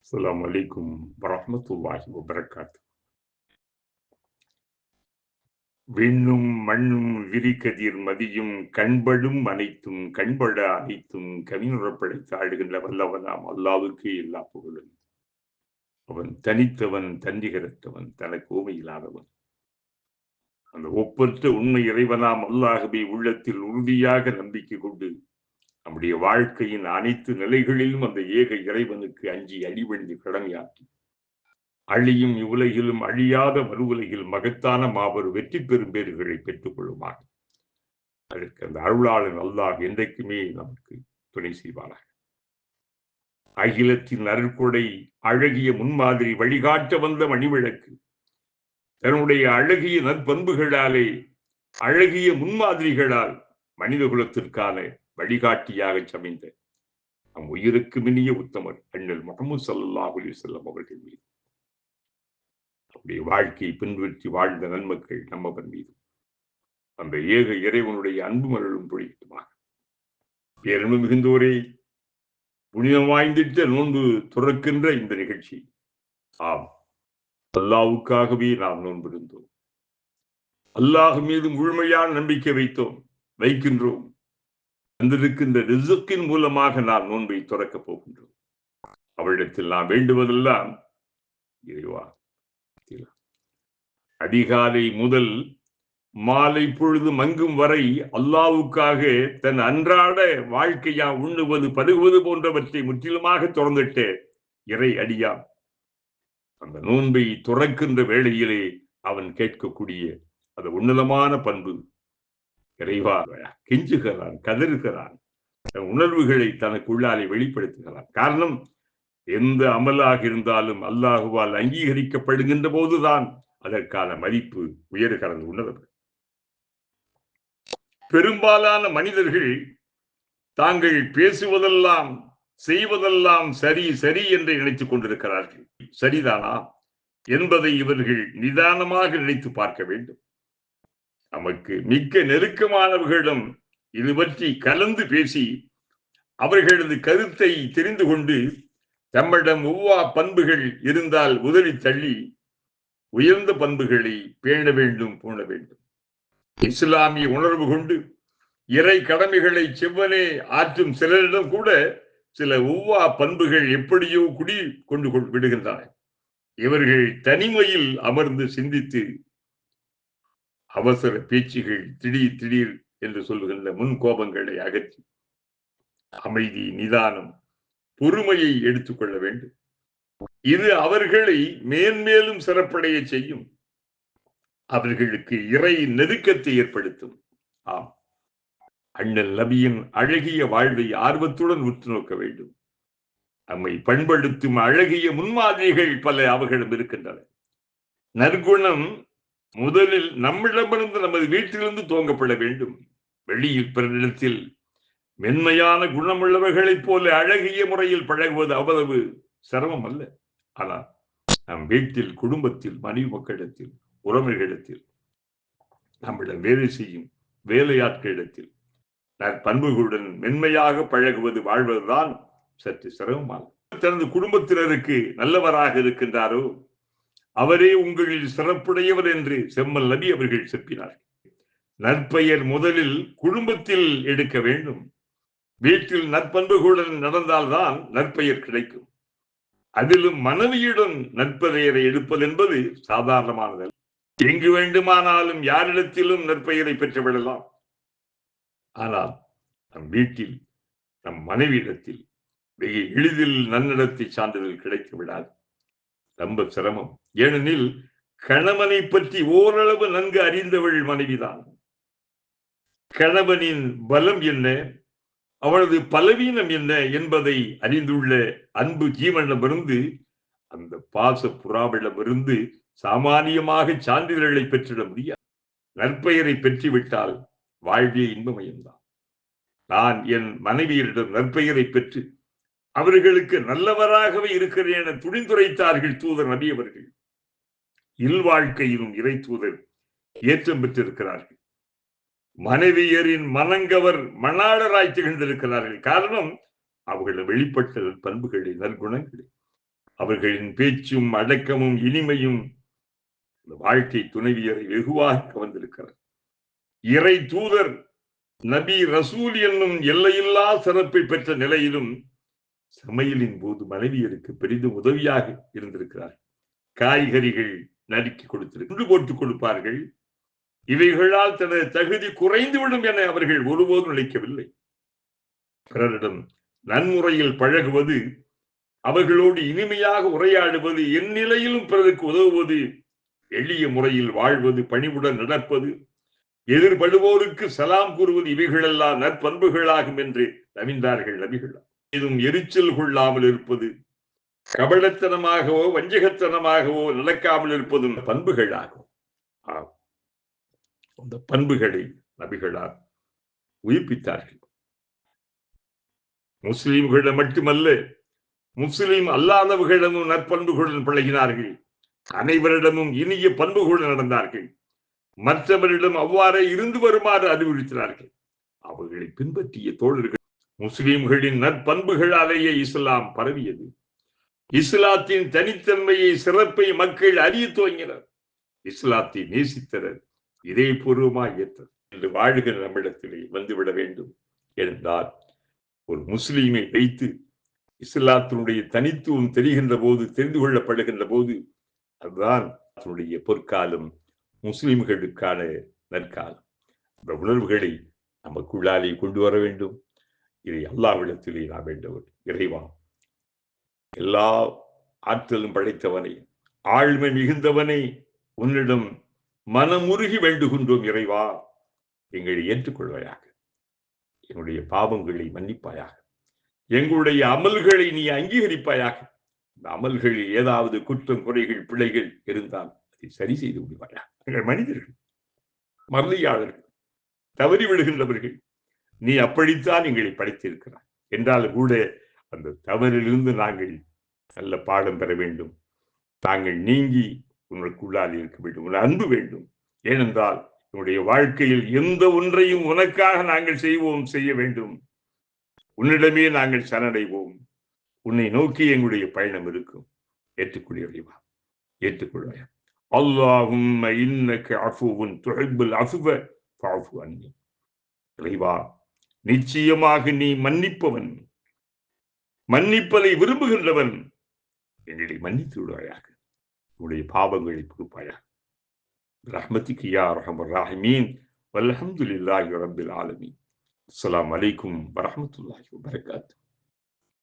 அஸ்ஸலாமு அலைக்கும் வரஹ்மத்துல்லாஹி வபரகாத்து. விண்ணும் மண்ணும் விரிகதிர் மதியும் கண்படும் அனைத்தும் கண்பட அனைத்தும் கவினுறப் படைத்து ஆடுகின்ற வல்லவனாம் அல்லாவுக்கு எல்லா புகழும். அவன் தனித்தவன், தன்னிகரற்றவன், தனக்கு ஓமையில்லாதவன். அந்த ஒப்பற்ற உண்மை இறைவனாம் அல்லாஹ்வை உள்ளத்தில் உறுதியாக நம்பிக்கை கொண்டு நம்முடைய வாழ்க்கையின் அனைத்து நிலைகளிலும் அந்த ஏக இறைவனுக்கு அஞ்சி அடிபணிந்து கடமையாற்றி அழியும் இவ்வுலகிலும் அழியாத மறு உலகில் மகத்தான மாபெரும் வெற்றி பெறும் பேறுகளை பெற்றுக் கொள்ளுமாறு அதற்கு அந்த அருளாளன் அல்லாஹ் என்றைக்குமே நமக்கு துணை செய்வானாக. அகிலத்தின் அருள்கொடை அழகிய முன்மாதிரி வழிகாட்ட வந்த மணிவிளக்கு தன்னுடைய அழகிய நற்பண்புகளாலே அழகிய முன்மாதிரிகளால் மனித குலத்திற்கான வழிகாட்டியாக சமைந்த நம் உயிருக்கு மினிய உத்தமர் அண்ணல் முஹம்மது ஸல்லல்லாஹு அலைஹி வஸல்லம் அவர்கள் மீது வாழ்க்கையை பின்பற்றி வாழ்ந்த நன்மக்கள் நம்மவர் மீது அந்த ஏக இறைவனுடைய அன்பு மலரும் பொழியட்டுமாக. பேரன்பு மிகுந்தோரே, புனிதம் வாய்ந்திட்ட நோன்பு துறக்கின்ற இந்த நிகழ்ச்சி, ஆம், அல்லாவுக்காகவே நாம் நோன்பு இருந்தோம். அல்லாஹ் மீது முழுமையான நம்பிக்கை வைக்கின்றோம். வந்திருக்கின்ற ரிசுக்கின் மூலமாக நாம் நோன்பை துறக்கப் போகின்றோம். அவரிடத்தில் நாம் வேண்டுவதெல்லாம், இறைவா, அதிகாலை முதல் மாலை பொழுது மங்கும் வரை அல்லாவுக்காக தன் அன்றாட வாழ்க்கையா உண்ணுவது பருகுவது போன்றவற்றை முற்றிலுமாக துறந்துட்ட இறை அடியான் அந்த நோன்பை துறக்கின்ற வேளையிலே அவன் கேட்கக்கூடிய அந்த உன்னதமான பண்பு, இறைவா, கெஞ்சுகிறான், கதறுகிறான், தன் உணர்வுகளை தனக்குள்ளாலே வெளிப்படுத்துகிறான். காரணம், எந்த அமலாக இருந்தாலும் அல்லாஹுவால் அங்கீகரிக்கப்படுகின்ற போதுதான் அதற்கான மதிப்பு உயர்கிறது, உணர்வு. பெரும்பாலான மனிதர்கள் தாங்கள் பேசுவதெல்லாம் செய்வதெல்லாம் சரி சரி என்று நினைத்துக் கொண்டிருக்கிறார்கள். சரிதானா என்பதை இவர்கள் நிதானமாக நினைத்து பார்க்க வேண்டும். நமக்கு மிக்க நெருக்கமானவர்களிடம் இது பற்றி கலந்து பேசி அவர்களது கருத்தை தெரிந்து கொண்டு தம்மிடம் ஒவ்வா பண்புகள் இருந்தால் உதவி தள்ளி உயர்ந்த பண்புகளை பேண வேண்டும், பூண வேண்டும். இஸ்லாமிய உணர்வு கொண்டு இறை கடமைகளை செவ்வனே ஆற்றும் சிலரிடம் கூட சில ஒவ்வா பண்புகள் எப்படியோ குடி கொண்டு விடுகின்றன. இவர்கள் தனிமையில் அமர்ந்து சிந்தித்து அவசர பேச்சுகள், திடீர் திடீர் என்று சொல்லுகின்ற முன் கோபங்களை அகற்றி அமைதி, நிதானம், பொறுமையை எடுத்துக்கொள்ள வேண்டும். இது அவர்களை மேன்மேலும் சிறப்படைய செய்யும். அவர்களுக்கு இறை நெருக்கத்தை ஏற்படுத்தும். ஆம், அண்ணல் நபியின் அழகிய வாழ்வை ஆர்வத்துடன் உற்று நோக்க வேண்டும். நம்மை பண்படுத்தும் அழகிய முன்மாதிரிகள் பல அவர்களிடம் இருக்கின்றன. நற்குணம் முதலில் நம்மிடமிருந்து நமது வீட்டிலிருந்து துவங்கப்பட வேண்டும். வெளியில் பிறரிடத்தில் மென்மையான குணமுள்ளவர்களைப் போல அழகிய முறையில் பழகுவது அவ்வளவு சிரமம் அல்ல. ஆனால் நம் வீட்டில், குடும்பத்தில், மனைவி மக்களிடத்தில், உறவினர்களிடத்தில், நம்மிடம் வேலை செய்யும் வேலையாட்களிடத்தில் நற்பண்புகளுடன் மென்மையாக பழகுவது, வாழ்வதுதான் சற்று சிரமமாகும். தனது குடும்பத்தினருக்கு நல்லவராக இருக்கின்றாரோ அவரே உங்களில் சிறப்புடையவர் என்று செம்மல் நபி அவர்கள் செப்பினார்கள். நற்பெயர் முதலில் குடும்பத்தில் எடுக்க வேண்டும். வீட்டில் நற்பண்புகளுடன் நடந்தால்தான் நற்பெயர் கிடைக்கும். அதிலும் மனைவியுடன் நற்பெயரை எடுப்பது என்பது சாதாரணமானதல்ல. எங்கு வேண்டுமானாலும் யாரிடத்திலும் நற்பெயரை பெற்றுவிடலாம். ஆனால் நம் வீட்டில், நம் மனைவியிடத்தில் மிக எளிதில் நன்னடத்தை சான்றிதழ் கிடைத்து விடாது. ரொம்ப சிரமம். ஏனெனில் கணவனை பற்றி ஓரளவு நன்கு அறிந்தவள் மனைவிதான். கணவனின் பலம் என்ன, அவளது பலவீனம் என்ன என்பதை அறிந்துள்ள அன்பு ஜீவனிடமிருந்து, அந்த பாச புறாவிடமிருந்து சாமானியமாக சான்றிதழ்களை பெற்றிட முடியாது. நற்பெயரை பெற்றுவிட்டால் வாழ்வே இன்பமயம்தான். நான் என் மனைவியரிடம் நற்பெயரை பெற்று அவர்களுக்கு நல்லவராகவே இருக்கிறேன் என துணிந்துரைத்தார்கள் தூதர் நபி அவர்கள். இல்வாழ்க்கையிலும் இறை தூதர் ஏற்றம் பெற்றிருக்கிறார்கள். மனைவியரின் மனங்கவர் மணாளராய் திகழ்ந்திருக்கிறார்கள். காரணம், அவர்கள் வெளிப்பட்ட பண்புகளை, நற்குணங்களை அவர்களின் பேச்சும் அடக்கமும் இனிமையும் வாழ்க்கை துணைவியரை வெகுவாக கவர்ந்திருக்கிறார். இறை தூதர் நபி ரசூல் என்னும் எல்லையில்லா சிறப்பை பெற்ற நிலையிலும் சமையலின் போது மனைவியருக்கு பெரிதும் உதவியாக இருந்திருக்கிறார். காய்கறிகள் நறுக்கி கொடுத்திருக்க போட்டுக் கொடுப்பார்கள். இவைகளால் தனது தகுதி குறைந்துவிடும் என அவர்கள் ஒருபோதும் நினைக்கவில்லை. பிறரிடம் நன்முறையில் பழகுவது, அவர்களோடு இனிமையாக உரையாடுவது, என் நிலையிலும் பிறருக்கு உதவுவது, எளிய முறையில் வாழ்வது, பணிவுடன் நடப்பது, எதிர்படுவோருக்கு சலாம் கூறுவது, இவைகளெல்லாம் நற்பண்புகளாகும் என்று நவிந்தார்கள் நபிகள். இதுவும் எரிச்சல் கொள்ளாமல் இருப்பது, கபடத்தனமாகவோ வஞ்சகத்தனமாகவோ நடக்காமல் இருப்பதும் பண்புகளாகும். அந்த பண்புகளை நபிகளார் உயிர்ப்பித்தார்கள். முஸ்லிம்களிடம் மட்டுமல்ல, முஸ்லிம் அல்லாதவர்களிடமும் நற்பண்புகளுடன் பழகினார்கள். அனைவரிடமும் இனிய பண்புகளுடன் நடந்தார்கள். மற்றவரிடம் அவ்வாறே இருந்து வருமாறு அறிவுறுத்தினார்கள். அவர்களை பின்பற்றிய தோழர்கள் முஸ்லிம்களின் நற்பண்புகளாலேயே இஸ்லாம் பரவியது. இஸ்லாத்தின் தனித்தன்மையை, சிறப்பை மக்கள் அறிய துவங்கினர். இஸ்லாத்தை நேசித்தனர், இதயபூர்வமாக ஏற்றனர் என்று வாழ்கிற நம்மிடத்திலே வந்துவிட வேண்டும். என்றால் ஒரு முஸ்லீமை வைத்து இஸ்லாத்தினுடைய தனித்துவம் தெரிகின்ற போது, தெரிந்து கொள்ளப்படுகின்ற போது, அதுதான் அதனுடைய பொற்காலம், முஸ்லிம்களுக்கான நற்காலம். இந்த உணர்வுகளை நமக்குள்ளாலே கொண்டு வர வேண்டும். இதை அல்லாஹ்விடத்திலே நாம் வேண்டவர். இறைவா, எல்லா ஆற்றலும் படைத்தவனை, ஆழ்மை மிகுந்தவனை, உன்னிடம் மனமுருகி வேண்டுகின்றோம். இறைவா, எங்களை ஏற்றுக்கொள்வாயாக, என்னுடைய பாவங்களை மன்னிப்பாயாக, எங்களுடைய அமல்களை நீ அங்கீகரிப்பாயாக. இந்த அமல்களில் ஏதாவது குற்றம், குறைகள், பிழைகள் இருந்தால் அதை சரி செய்து விடுவாயாக. எங்கள் மனிதர்கள், மறதியாளர்கள், தவறி விடுகின்றவர்கள், நீ அப்படித்தான் எங்களை படைத்திருக்கிறாய் என்றாலும் கூட அந்த தவறிலிருந்து நாங்கள் நல்ல பாடம் பெற வேண்டும். நாங்கள் நீங்கி உனக்குள்ளால் இருக்க வேண்டும். உன் அன்பு வேண்டும். ஏனென்றால் உன்னுடைய வாழ்க்கையில் எந்த ஒன்றையும் உனக்காக நாங்கள் செய்ய வேண்டும். உன்னிடமே நாங்கள் சரணடைவோம். உன்னை நோக்கி எங்களுடைய பயணம் இருக்கும். ஏற்றுக்கொள்ளையா, ஏற்றுக்கொள்வாயா. அல்லாஹும்ம இன்னக அஃபுவுன் துஹிப்புல் அஃப்வ ஃபஅஃபு அன்னி. இறைவா, நிச்சயமாக நீ மன்னிப்பவன், மன்னிப்பதை விரும்புகின்றவன். எங்களை மன்னித்து விடுவாயாக, உன்னுடைய பாவங்களை பொறுப்பாயாக. ரஹ்மத்திக்கு யா அர்ஹமர் ராஹிமீன். வல்ஹம்துலில்லாஹி ரப்பில் ஆலமீன். அஸ்ஸலாமு அலைக்கும் வரஹ்மத்துல்லாஹி வபரகாத்துஹு.